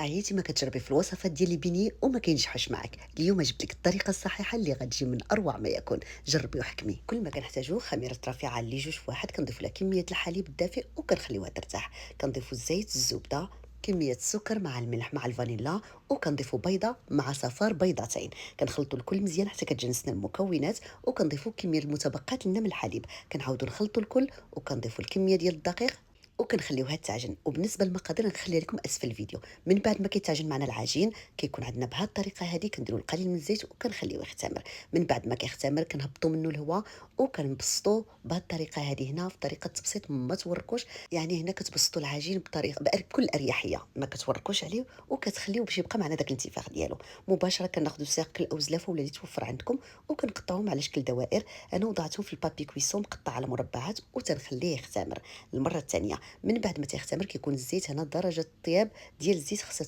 حياتي ما كتجربي في الوصفات ديال البنيه وما كينجحش معاك. اليوم جبت لك الطريقه الصحيحه اللي غتجي من اروع ما يكون. جربي وحكمي. كل ما كنحتاجو خميره رفيعه اللي جوج في واحد، كنضيف لها كميه الحليب الدافئ وكنخليوها ترتاح. كنضيفو الزيت، الزبده، كميه السكر مع الملح مع الفانيلا، وكنضيفو بيضه مع صفار بيضتين. كنخلطوا الكل مزيان حتى كتجنسنا المكونات، وكنضيفو كميه المتبقات لنا من الحليب. كنعاودوا نخلطوا الكل وكنضيفوا الكميه ديال الدقيق وكنخليوها تعجن. وبالنسبه للمقادير غنخليها لكم اسفل الفيديو. من بعد ما كيتعجن معنا العجين، كيكون عندنا بهذه الطريقه هذه كنديروا القليل من الزيت وكنخليوه يختمر. من بعد ما كيختمر كنهبطوا منه الهواء وكنبسطوا بهذه الطريقه هذه. هنا في طريقه تبسيط ما توركوش، يعني هنا كتبسطوا العجين بطريقه بكل اريحيه، ما كتوركوش عليه وكتخليوه باش يبقى معنا داك الانتفاخ ديالو. مباشره كناخذوا ساقل او زلافه ولا اللي توفر عندكم وكنقطعوهم على شكل دوائر. انا وضعتهم في البابي كويسون مقطع على مربعات وتنخليه يختمر. المره الثانيه من بعد ما تيختمر كيكون الزيت هنا درجه الطياب ديال الزيت خصها